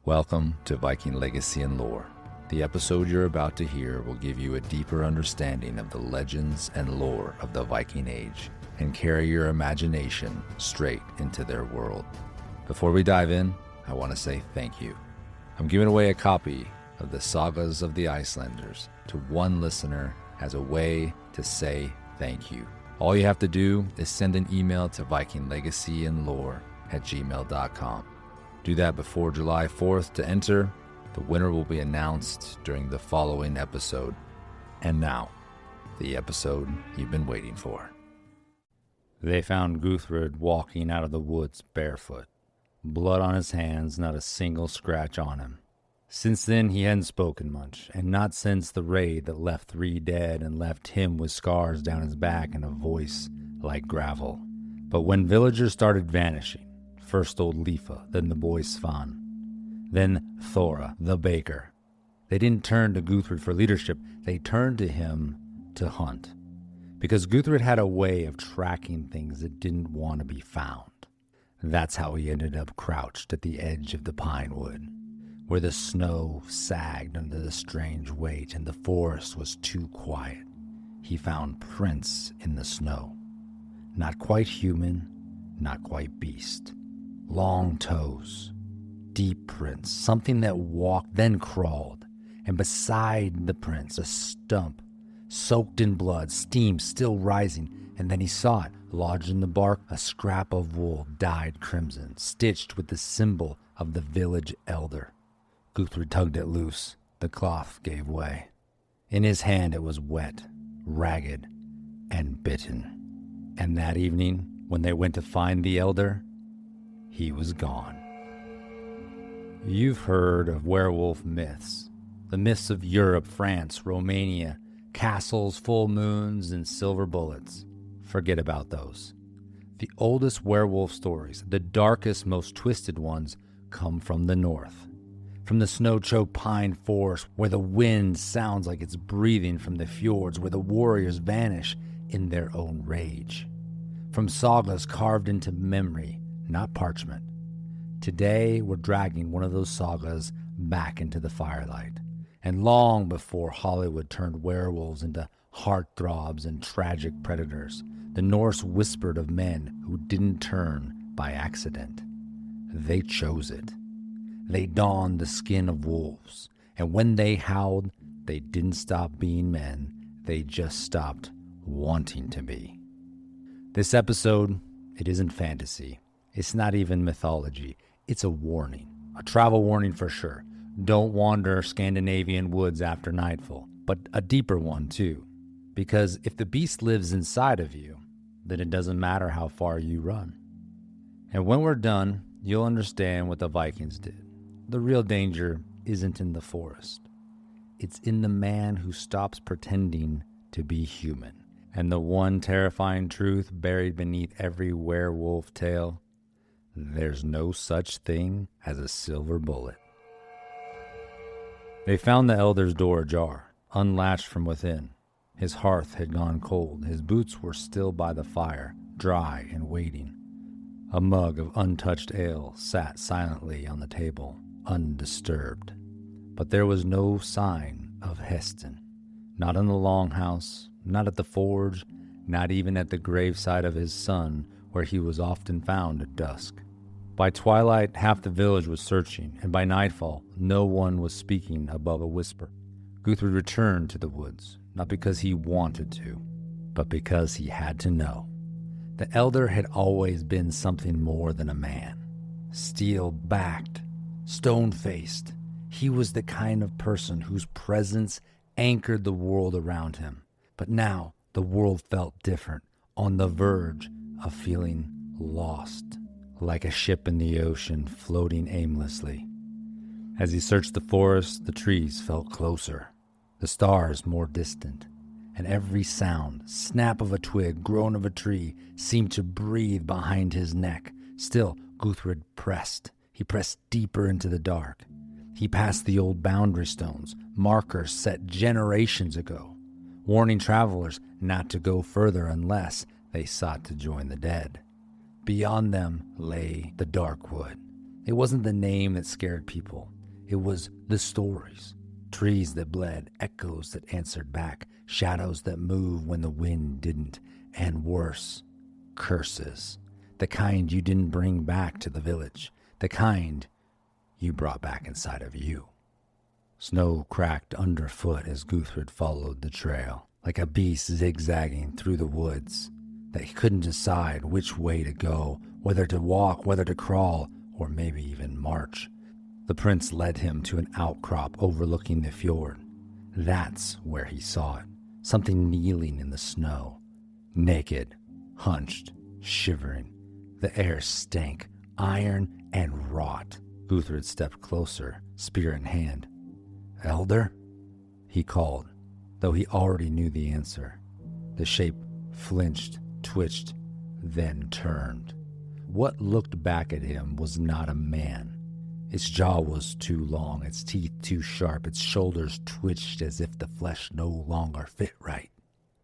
Welcome to Viking Legacy and Lore. The episode you're about to hear will give you a deeper understanding of the legends and lore of the Viking Age and carry your imagination straight into their world. Before we dive in, I want to say thank you. I'm giving away a copy of the Sagas of the Icelanders to one listener as a way to say thank you. All you have to do is send an email to vikinglegacyandlore@gmail.com. Do that before July 4th to enter. The winner will be announced during the following episode. And now, the episode you've been waiting for. They found Guthred walking out of the woods barefoot. Blood on his hands, not a single scratch on him. Since then, he hadn't spoken much, and not since the raid that left 3 dead and left him with scars down his back and a voice like gravel. But when villagers started vanishing, first old Lifa, then the boy Svan, then Thora, the baker, they didn't turn to Guthred for leadership, they turned to him to hunt. Because Guthred had a way of tracking things that didn't want to be found. That's how he ended up crouched at the edge of the pine wood, where the snow sagged under the strange weight and the forest was too quiet. He found prints in the snow. Not quite human, not quite beast. Long toes, deep prints, something that walked, then crawled. And beside the prints, a stump, soaked in blood, steam still rising. And then he saw it, lodged in the bark, a scrap of wool dyed crimson, stitched with the symbol of the village elder. Guthred tugged it loose. The cloth gave way. In his hand it was wet, ragged, and bitten. And that evening, when they went to find the elder, he was gone. You've heard of werewolf myths. The myths of Europe, France, Romania, castles, full moons, and silver bullets. Forget about those. The oldest werewolf stories, the darkest, most twisted ones, come from the north. From the snow-choked pine forest, where the wind sounds like it's breathing from the fjords, where the warriors vanish in their own rage. From sagas carved into memory, not parchment. Today, we're dragging one of those sagas back into the firelight. And long before Hollywood turned werewolves into heartthrobs and tragic predators, the Norse whispered of men who didn't turn by accident. They chose it. They donned the skin of wolves, and when they howled, they didn't stop being men, they just stopped wanting to be. This episode, it isn't fantasy. It's not even mythology. It's a warning. A travel warning for sure. Don't wander Scandinavian woods after nightfall. But a deeper one too. Because if the beast lives inside of you, then it doesn't matter how far you run. And when we're done, you'll understand what the Vikings did. The real danger isn't in the forest. It's in the man who stops pretending to be human. And the one terrifying truth buried beneath every werewolf tale: there's no such thing as a silver bullet. They found the elder's door ajar, unlatched from within. His hearth had gone cold. His boots were still by the fire, dry and waiting. A mug of untouched ale sat silently on the table, undisturbed. But there was no sign of Heston. Not in the longhouse, not at the forge, not even at the graveside of his son, where he was often found at dusk. By twilight, half the village was searching, and by nightfall, no one was speaking above a whisper. Guthred returned to the woods, not because he wanted to, but because he had to know. The elder had always been something more than a man. Steel-backed, stone-faced, he was the kind of person whose presence anchored the world around him. But now, the world felt different, on the verge of feeling lost. Like a ship in the ocean floating aimlessly. As he searched the forest, the trees felt closer, the stars more distant, and every sound, snap of a twig, groan of a tree, seemed to breathe behind his neck. Still, Guthred pressed. He pressed deeper into the dark. He passed the old boundary stones, markers set generations ago, warning travelers not to go further unless they sought to join the dead. Beyond them lay the dark wood. It wasn't the name that scared people. It was the stories. Trees that bled, echoes that answered back, shadows that moved when the wind didn't, and worse, curses. The kind you didn't bring back to the village, the kind you brought back inside of you. Snow cracked underfoot as Guthred followed the trail, like a beast zigzagging through the woods, that he couldn't decide which way to go, whether to walk, whether to crawl, or maybe even march. The prince led him to an outcrop overlooking the fjord. That's where he saw it, something kneeling in the snow, naked, hunched, shivering. The air stank, iron and rot. Guthred stepped closer, spear in hand. "Elder?" he called, though he already knew the answer. The shape flinched, twitched, then turned. What looked back at him was not a man. Its jaw was too long, its teeth too sharp, its shoulders twitched as if the flesh no longer fit right.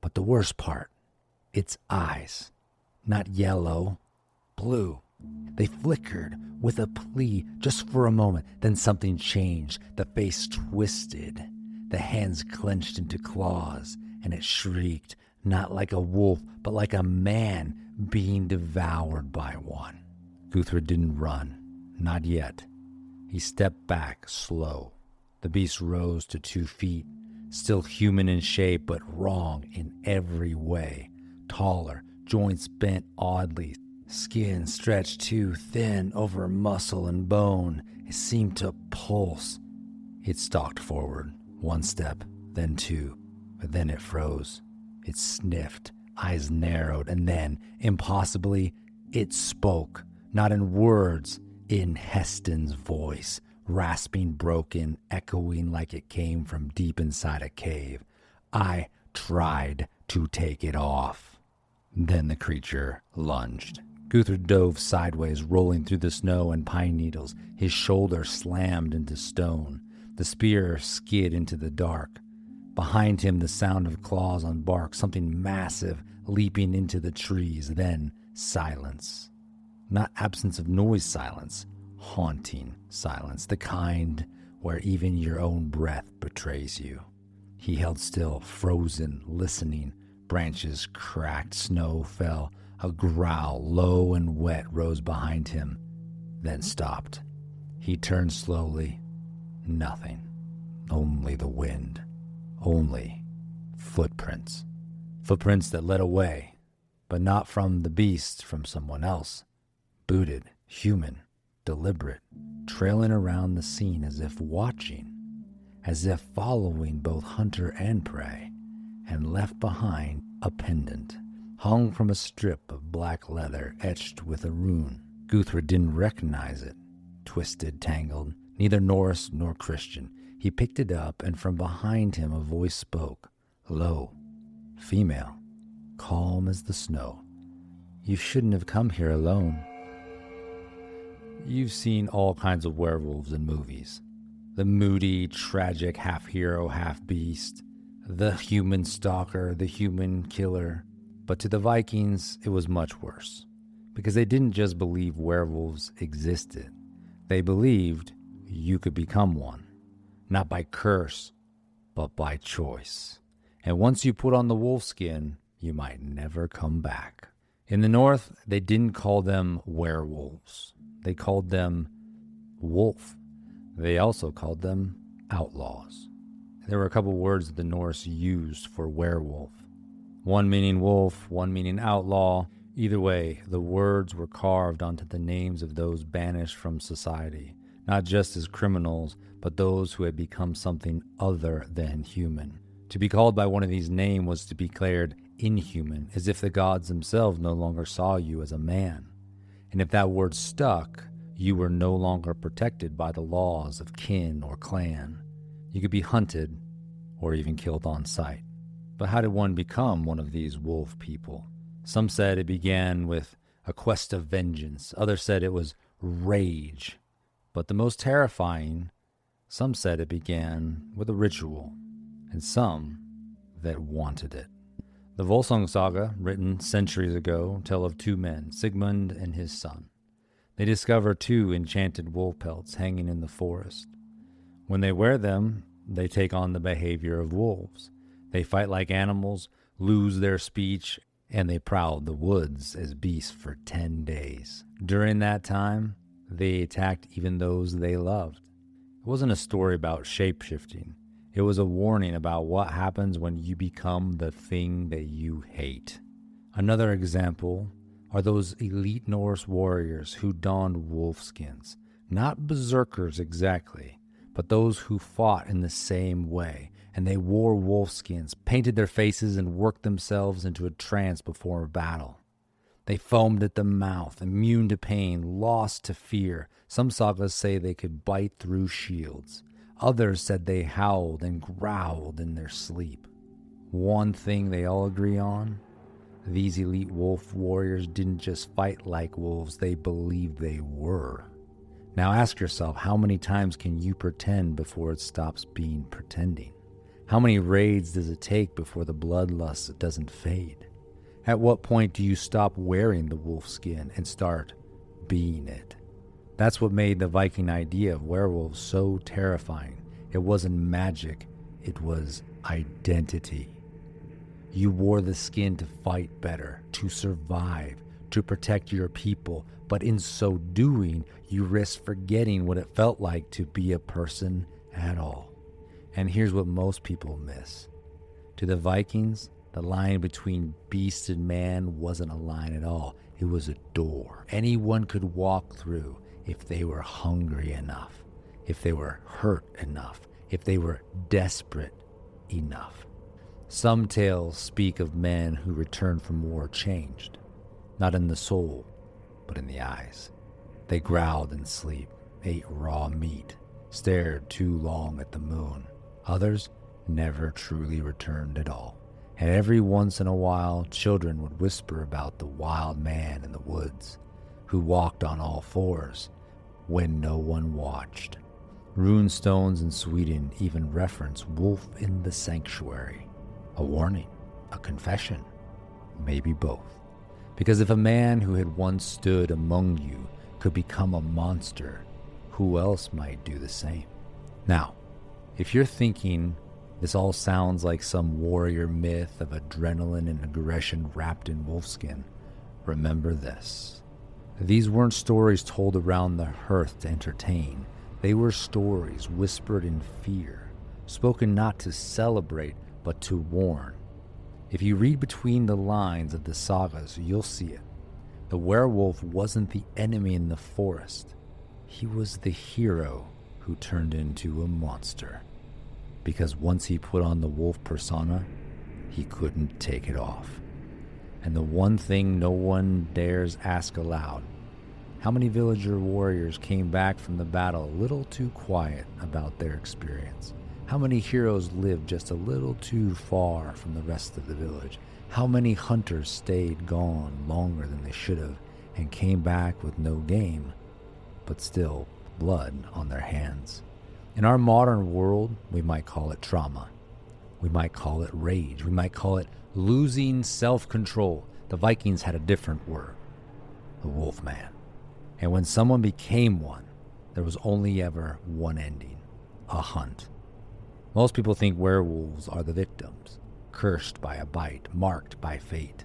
But the worst part, its eyes, not yellow, blue. They flickered with a plea just for a moment, then something changed. The face twisted, the hands clenched into claws, and it shrieked, not like a wolf, but like a man being devoured by one. Guthred didn't run, not yet. He stepped back, slow. The beast rose to 2 feet, still human in shape, but wrong in every way. Taller, joints bent oddly, skin stretched too thin over muscle and bone. It seemed to pulse. It stalked forward, 1 step, then 2, but then it froze. It sniffed, eyes narrowed, and then, impossibly, it spoke, not in words, in Heston's voice, rasping, broken, echoing like it came from deep inside a cave. "I tried to take it off." Then the creature lunged. Guthred dove sideways, rolling through the snow and pine needles. His shoulder slammed into stone. The spear skid into the dark. Behind him, the sound of claws on bark, something massive leaping into the trees, then silence. Not absence of noise silence, haunting silence, the kind where even your own breath betrays you. He held still, frozen, listening. Branches cracked, snow fell. A growl, low and wet, rose behind him, then stopped. He turned slowly. Nothing. Only the wind. Only footprints. Footprints that led away, but not from the beast, from someone else. Booted, human, deliberate, trailing around the scene as if watching, as if following both hunter and prey, and left behind a pendant, hung from a strip of black leather etched with a rune. Guthred didn't recognize it. Twisted, tangled, neither Norse nor Christian. He picked it up, and from behind him a voice spoke, low, female, calm as the snow. "You shouldn't have come here alone." You've seen all kinds of werewolves in movies. The moody, tragic half-hero, half-beast. The human stalker, the human killer. But to the Vikings, it was much worse. Because they didn't just believe werewolves existed. They believed you could become one. Not by curse, but by choice. And once you put on the wolf skin, you might never come back. In the North, they didn't call them werewolves. They called them wolf. They also called them outlaws. There were a couple words the Norse used for werewolf. One meaning wolf, one meaning outlaw. Either way, the words were carved onto the names of those banished from society, not just as criminals, but those who had become something other than human. To be called by one of these names was to be declared inhuman, as if the gods themselves no longer saw you as a man. And if that word stuck, you were no longer protected by the laws of kin or clan. You could be hunted or even killed on sight. But how did one become one of these wolf people? Some said it began with a quest of vengeance. Others said it was rage. But the most terrifying, some said it began with a ritual, and some that wanted it. The Volsung saga, written centuries ago, tell of 2 men, Sigmund and his son. They discover 2 enchanted wolf pelts hanging in the forest. When they wear them, they take on the behavior of wolves. They fight like animals, lose their speech, and they prowled the woods as beasts for 10 days. During that time, they attacked even those they loved. It wasn't a story about shapeshifting. It was a warning about what happens when you become the thing that you hate. Another example are those elite Norse warriors who donned wolf skins. Not berserkers exactly, but those who fought in the same way. And they wore wolf skins, painted their faces, and worked themselves into a trance before a battle. They foamed at the mouth, immune to pain, lost to fear. Some sagas say they could bite through shields. Others said they howled and growled in their sleep. One thing they all agree on: these elite wolf warriors didn't just fight like wolves, they believed they were. Now ask yourself, how many times can you pretend before it stops being pretending? How many raids does it take before the bloodlust doesn't fade? At what point do you stop wearing the wolf skin and start being it? That's what made the Viking idea of werewolves so terrifying. It wasn't magic, it was identity. You wore the skin to fight better, to survive, to protect your people, but in so doing, you risked forgetting what it felt like to be a person at all. And here's what most people miss. To the Vikings, the line between beast and man wasn't a line at all. It was a door anyone could walk through if they were hungry enough, if they were hurt enough, if they were desperate enough. Some tales speak of men who returned from war changed, not in the soul, but in the eyes. They growled in sleep, ate raw meat, stared too long at the moon. Others never truly returned at all. And every once in a while, children would whisper about the wild man in the woods who walked on all fours when no one watched. Rune stones in Sweden even reference wolf in the sanctuary. A warning, a confession, maybe both. Because if a man who had once stood among you could become a monster, who else might do the same? Now, if you're thinking this all sounds like some warrior myth of adrenaline and aggression wrapped in wolfskin, remember this. These weren't stories told around the hearth to entertain. They were stories whispered in fear, spoken not to celebrate, but to warn. If you read between the lines of the sagas, you'll see it. The werewolf wasn't the enemy in the forest. He was the hero who turned into a monster. Because once he put on the wolf persona, he couldn't take it off. And the one thing no one dares ask aloud: how many villager warriors came back from the battle a little too quiet about their experience? How many heroes lived just a little too far from the rest of the village? How many hunters stayed gone longer than they should have and came back with no game, but still blood on their hands? In our modern world, we might call it trauma. We might call it rage. We might call it losing self-control. The Vikings had a different word: the wolfman. And when someone became one, there was only ever one ending: a hunt. Most people think werewolves are the victims, cursed by a bite, marked by fate,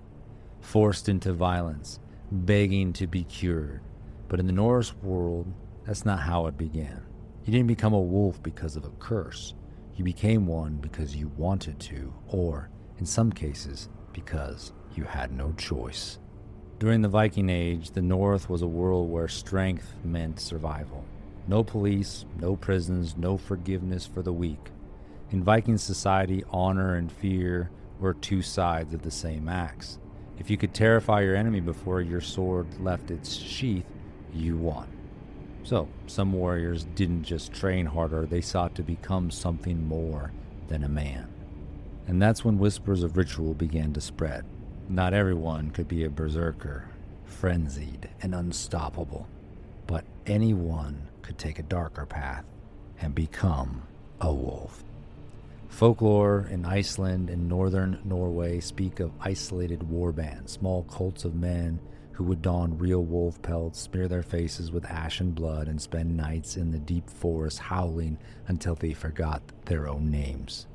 forced into violence, begging to be cured. But in the Norse world, that's not how it began. You didn't become a wolf because of a curse. You became one because you wanted to, or, in some cases, because you had no choice. During the Viking Age, the North was a world where strength meant survival. No police, no prisons, no forgiveness for the weak. In Viking society, honor and fear were two sides of the same axe. If you could terrify your enemy before your sword left its sheath, you won. So, some warriors didn't just train harder, they sought to become something more than a man. And that's when whispers of ritual began to spread. Not everyone could be a berserker, frenzied and unstoppable, but anyone could take a darker path and become a wolf. Folklore in Iceland and northern Norway speak of isolated war bands, small cults of men who would don real wolf pelts, smear their faces with ashen blood, and spend nights in the deep forest howling until they forgot their own names.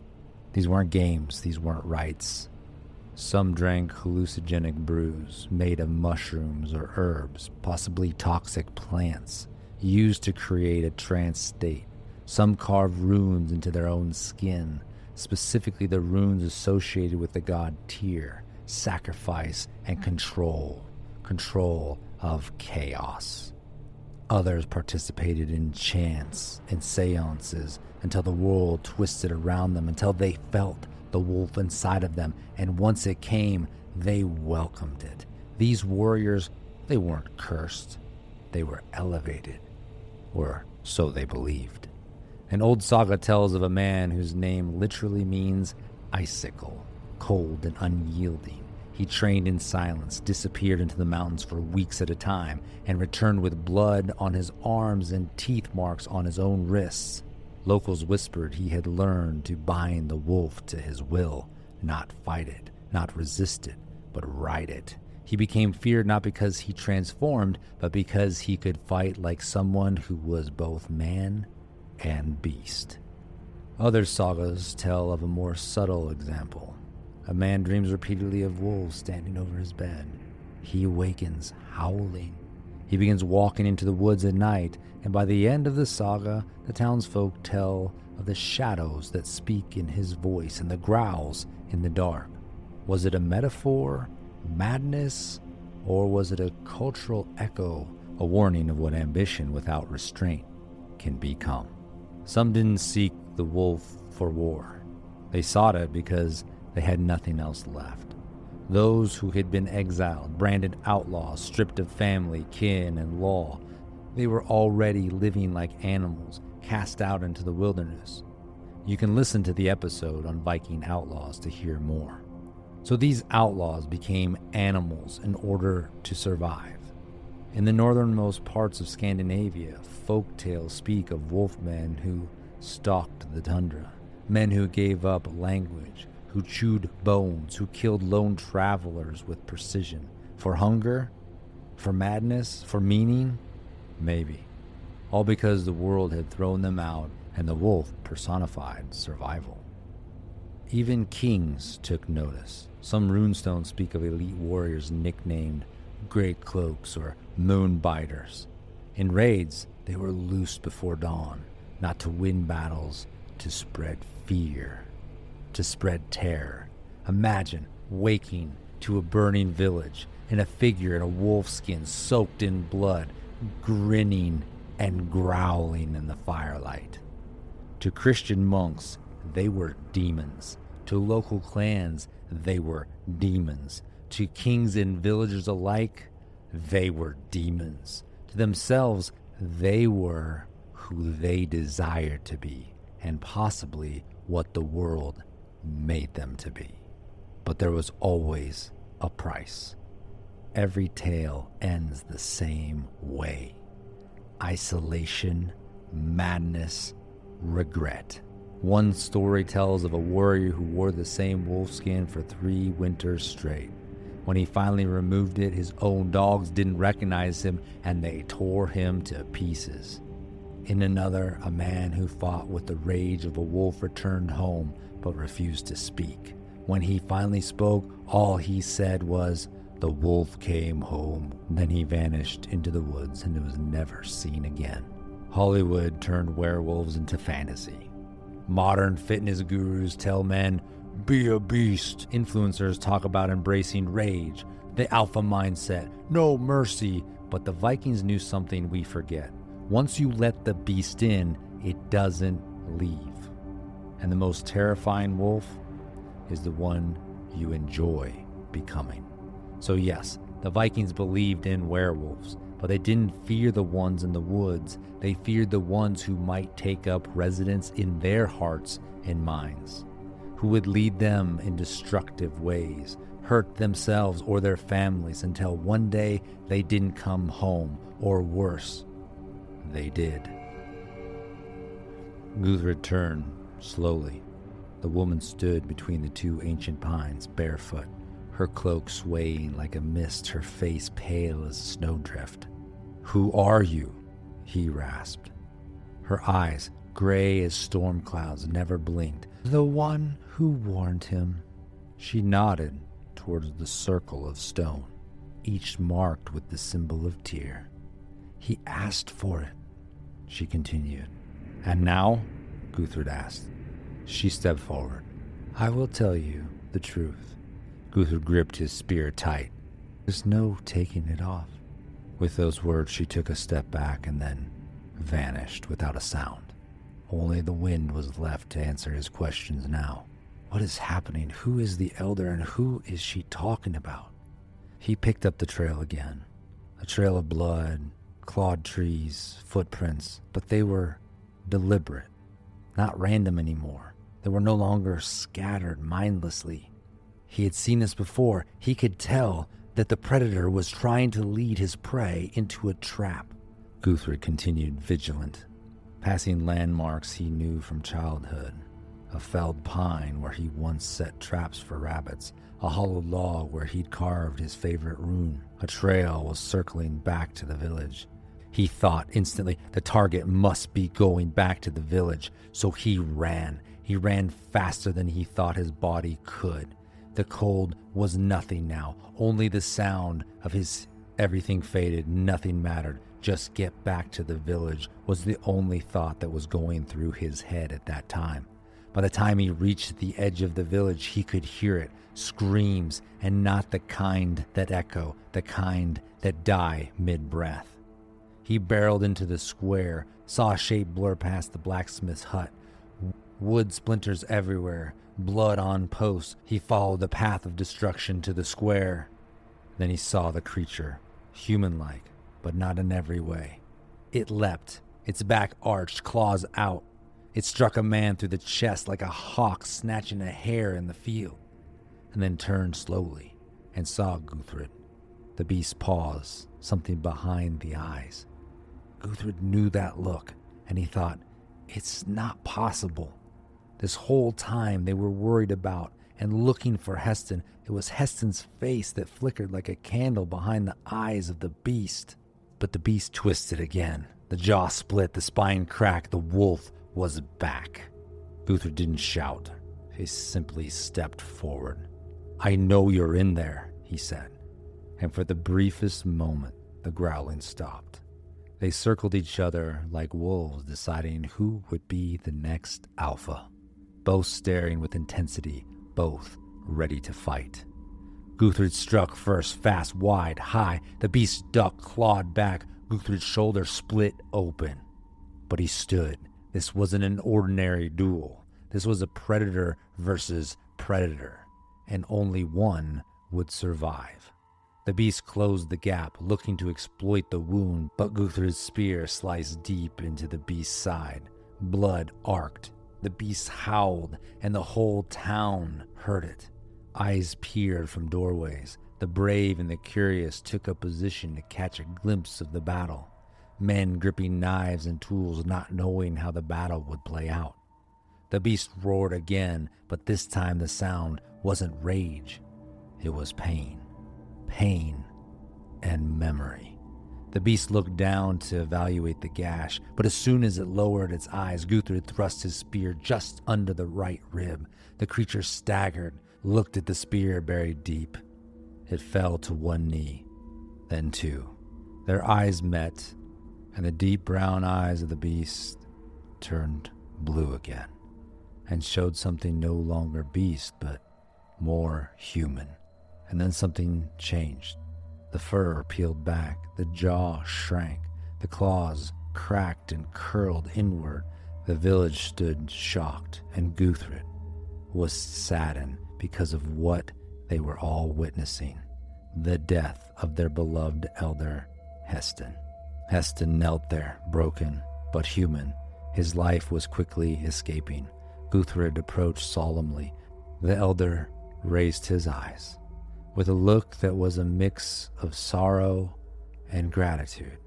These weren't games, these weren't rites. Some drank hallucinogenic brews made of mushrooms or herbs, possibly toxic plants, used to create a trance state. Some carved runes into their own skin, specifically the runes associated with the god Tyr, sacrifice and control of chaos. Others participated in chants and seances until the world twisted around them, until they felt the wolf inside of them, and once it came, they welcomed it. These warriors, they weren't cursed, they were elevated, or so they believed. An old saga tells of a man whose name literally means icicle, cold and unyielding. He trained in silence, disappeared into the mountains for weeks at a time, and returned with blood on his arms and teeth marks on his own wrists. Locals whispered he had learned to bind the wolf to his will, not fight it, not resist it, but ride it. He became feared not because he transformed, but because he could fight like someone who was both man and beast. Other sagas tell of a more subtle example. A man dreams repeatedly of wolves standing over his bed. He awakens howling. He begins walking into the woods at night, and by the end of the saga, the townsfolk tell of the shadows that speak in his voice and the growls in the dark. Was it a metaphor, madness, or was it a cultural echo, a warning of what ambition without restraint can become? Some didn't seek the wolf for war. They sought it because they had nothing else left. Those who had been exiled, branded outlaws, stripped of family, kin, and law, they were already living like animals, cast out into the wilderness. You can listen to the episode on Viking outlaws to hear more. So these outlaws became animals in order to survive. In the northernmost parts of Scandinavia, folk tales speak of wolfmen who stalked the tundra, men who gave up language, who chewed bones, who killed lone travelers with precision. For hunger? For madness? For meaning? Maybe. All because the world had thrown them out and the wolf personified survival. Even kings took notice. Some runestones speak of elite warriors nicknamed Great Cloaks or Moonbiters. In raids, they were loosed before dawn, not to win battles, to spread fear, to spread terror. Imagine waking to a burning village and a figure in a wolf skin soaked in blood, grinning and growling in the firelight. To Christian monks, they were demons. To local clans, they were demons. To kings and villagers alike, they were demons. To themselves, they were who they desired to be, and possibly what the world made them to be. But there was always a price. Every tale ends the same way. Isolation, madness, regret. One story tells of a warrior who wore the same wolfskin for 3 winters straight. When he finally removed it, his own dogs didn't recognize him and they tore him to pieces. In another, a man who fought with the rage of a wolf returned home but refused to speak. When he finally spoke, all he said was, "The wolf came home." Then he vanished into the woods and was never seen again. Hollywood turned werewolves into fantasy. Modern fitness gurus tell men, "Be a beast." Influencers talk about embracing rage, the alpha mindset, no mercy. But the Vikings knew something we forget. Once you let the beast in, it doesn't leave. And the most terrifying wolf is the one you enjoy becoming. So yes, the Vikings believed in werewolves, but they didn't fear the ones in the woods. They feared the ones who might take up residence in their hearts and minds, who would lead them in destructive ways, hurt themselves or their families until one day they didn't come home, or worse, they did. Guthred turned slowly. The woman stood between the 2 ancient pines, barefoot, her cloak swaying like a mist, her face pale as a snowdrift. "Who are you?" he rasped. Her eyes, gray as storm clouds, never blinked. "The one who warned him." She nodded towards the circle of stone, each marked with the symbol of Tyr. "He asked for it," she continued. "And now?" Guthred asked. She stepped forward. "I will tell you the truth." Guthred gripped his spear tight. "There's no taking it off." With those words, she took a step back and then vanished without a sound. Only the wind was left to answer his questions now. What is happening? Who is the elder, and who is she talking about? He picked up the trail again. A trail of blood, clawed trees, footprints, but they were deliberate, not random anymore. They were no longer scattered mindlessly. He had seen this before. He could tell that the predator was trying to lead his prey into a trap. Guthred continued vigilant, passing landmarks he knew from childhood. A felled pine where he once set traps for rabbits, a hollow log where he'd carved his favorite rune. A trail was circling back to the village. He thought instantly the target must be going back to the village, so he ran. He ran faster than he thought his body could. The cold was nothing now, only the sound of his everything faded, nothing mattered. Just get back to the village was the only thought that was going through his head at that time. By the time he reached the edge of the village, he could hear it, screams, and not the kind that echo, the kind that die mid-breath. He barreled into the square, saw a shape blur past the blacksmith's hut. Wood splinters everywhere, blood on posts. He followed the path of destruction to the square. Then he saw the creature, human-like, but not in every way. It leapt, its back arched, claws out. It struck a man through the chest like a hawk snatching a hare in the field, and then turned slowly and saw Guthred. The beast paused, something behind the eyes. Guthred knew that look, and he thought, it's not possible. This whole time they were worried about and looking for Heston. It was Heston's face that flickered like a candle behind the eyes of the beast. But the beast twisted again. The jaw split, the spine cracked. The wolf was back. Guthred didn't shout. He simply stepped forward. "I know you're in there," he said. And for the briefest moment, the growling stopped. They circled each other like wolves, deciding who would be the next alpha. Both staring with intensity, both ready to fight. Guthred struck first, fast, wide, high. The beast ducked, clawed back. Guthred's shoulder split open. But he stood. This wasn't an ordinary duel. This was a predator versus predator, and only one would survive. The beast closed the gap, looking to exploit the wound, but Guthred's spear sliced deep into the beast's side. Blood arced. The beast howled, and the whole town heard it. Eyes peered from doorways. The brave and the curious took a position to catch a glimpse of the battle. Men gripping knives and tools, not knowing how the battle would play out. The beast roared again, but this time the sound wasn't rage. It was pain. Pain and memory. The beast looked down to evaluate the gash, but as soon as it lowered its eyes, Guthred thrust his spear just under the right rib. The creature staggered, looked at the spear buried deep. It fell to one knee, then two. Their eyes met, and the deep brown eyes of the beast turned blue again and showed something no longer beast, but more human. And then something changed. The fur peeled back, the jaw shrank, the claws cracked and curled inward. The village stood shocked, and Guthred was saddened because of what they were all witnessing, the death of their beloved elder, Heston. Heston knelt there, broken but human. His life was quickly escaping. Guthred approached solemnly. The elder raised his eyes with a look that was a mix of sorrow and gratitude.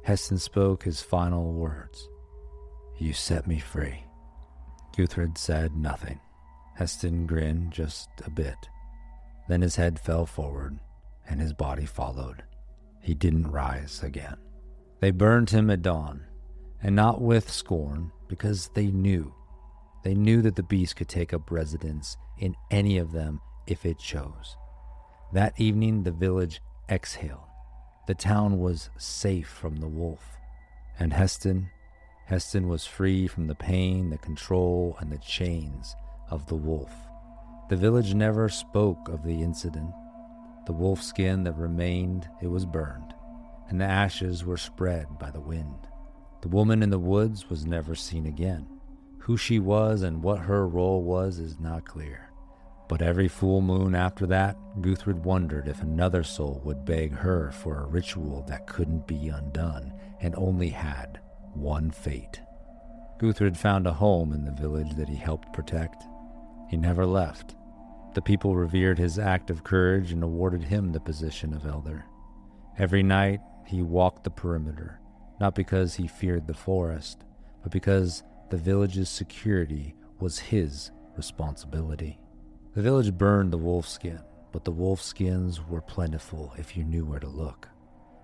Heston spoke his final words. "You set me free." Guthred said nothing. Heston grinned just a bit. Then his head fell forward, and his body followed. He didn't rise again. They burned him at dawn, and not with scorn, because they knew that the beast could take up residence in any of them if it chose. That evening the village exhaled. The town was safe from the wolf. And Heston was free from the pain, the control, and the chains of the wolf. The village never spoke of the incident. The wolf skin that remained, it was burned, and the ashes were spread by the wind. The woman in the woods was never seen again. Who she was and what her role was is not clear. But every full moon after that, Guthred wondered if another soul would beg her for a ritual that couldn't be undone and only had one fate. Guthred found a home in the village that he helped protect. He never left. The people revered his act of courage and awarded him the position of elder. Every night he walked the perimeter, not because he feared the forest, but because the village's security was his responsibility. The village burned the wolf skin, but the wolf skins were plentiful if you knew where to look.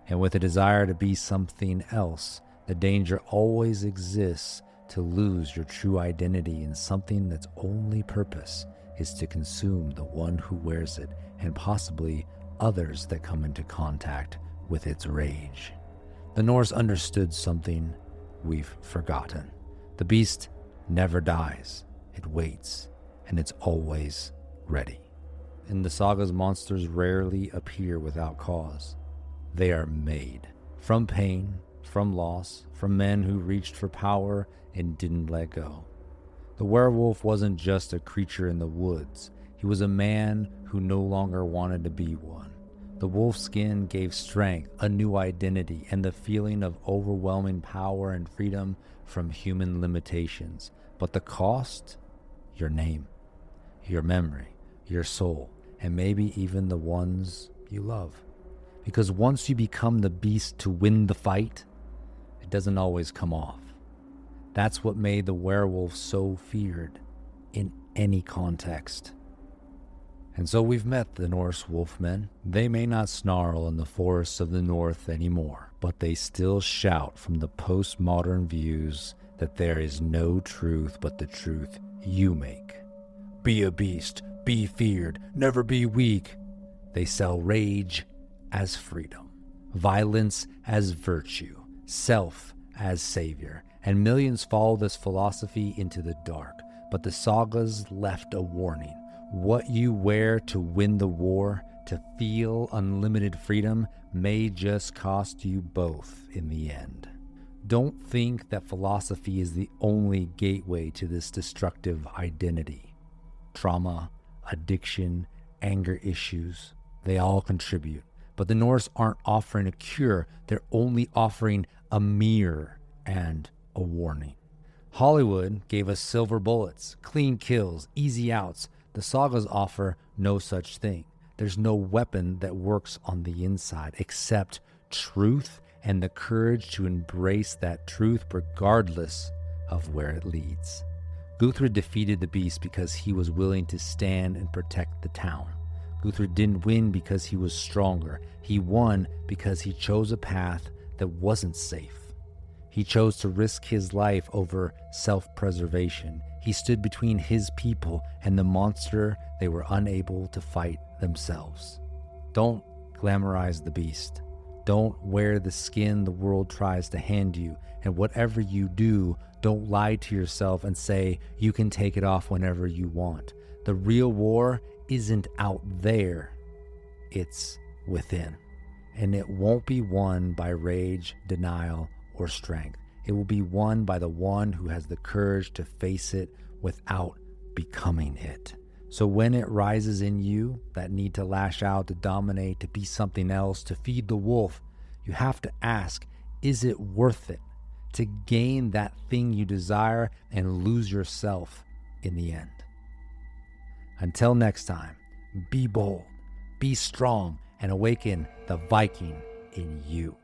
And with a desire to be something else, the danger always exists to lose your true identity in something that's only purpose is to consume the one who wears it and possibly others that come into contact with its rage. The Norse understood something we've forgotten. The beast never dies. It waits, and it's always ready. In the sagas, monsters rarely appear without cause. They are made from pain, from loss, from men who reached for power and didn't let go. The werewolf wasn't just a creature in the woods. He was a man who no longer wanted to be one. The wolf skin gave strength, a new identity, and the feeling of overwhelming power and freedom from human limitations. But the cost? Your name, your memory, your soul, and maybe even the ones you love. Because once you become the beast to win the fight, it doesn't always come off. That's what made the werewolf so feared in any context. And so we've met the Norse wolfmen. They may not snarl in the forests of the north anymore, but they still shout from the postmodern views that there is no truth but the truth you make. Be a beast, be feared, never be weak. They sell rage as freedom, violence as virtue, self as savior, and millions follow this philosophy into the dark. But the sagas left a warning. What you wear to win the war, to feel unlimited freedom, may just cost you both in the end. Don't think that philosophy is the only gateway to this destructive identity. Trauma, addiction, anger issues, they all contribute. But the Norse aren't offering a cure, they're only offering a mirror and a warning. Hollywood gave us silver bullets, clean kills, easy outs. The sagas offer no such thing. There's no weapon that works on the inside except truth and the courage to embrace that truth regardless of where it leads. Guthred defeated the beast because he was willing to stand and protect the town. Guthred didn't win because he was stronger. He won because he chose a path that wasn't safe. He chose to risk his life over self-preservation. He stood between his people and the monster they were unable to fight themselves. Don't glamorize the beast. Don't wear the skin the world tries to hand you. And whatever you do, don't lie to yourself and say you can take it off whenever you want. The real war isn't out there. It's within. And it won't be won by rage, denial, or strength. It will be won by the one who has the courage to face it without becoming it. So when it rises in you, that need to lash out, to dominate, to be something else, to feed the wolf, you have to ask, is it worth it to gain that thing you desire and lose yourself in the end? Until next time, be bold, be strong, and awaken the Viking in you.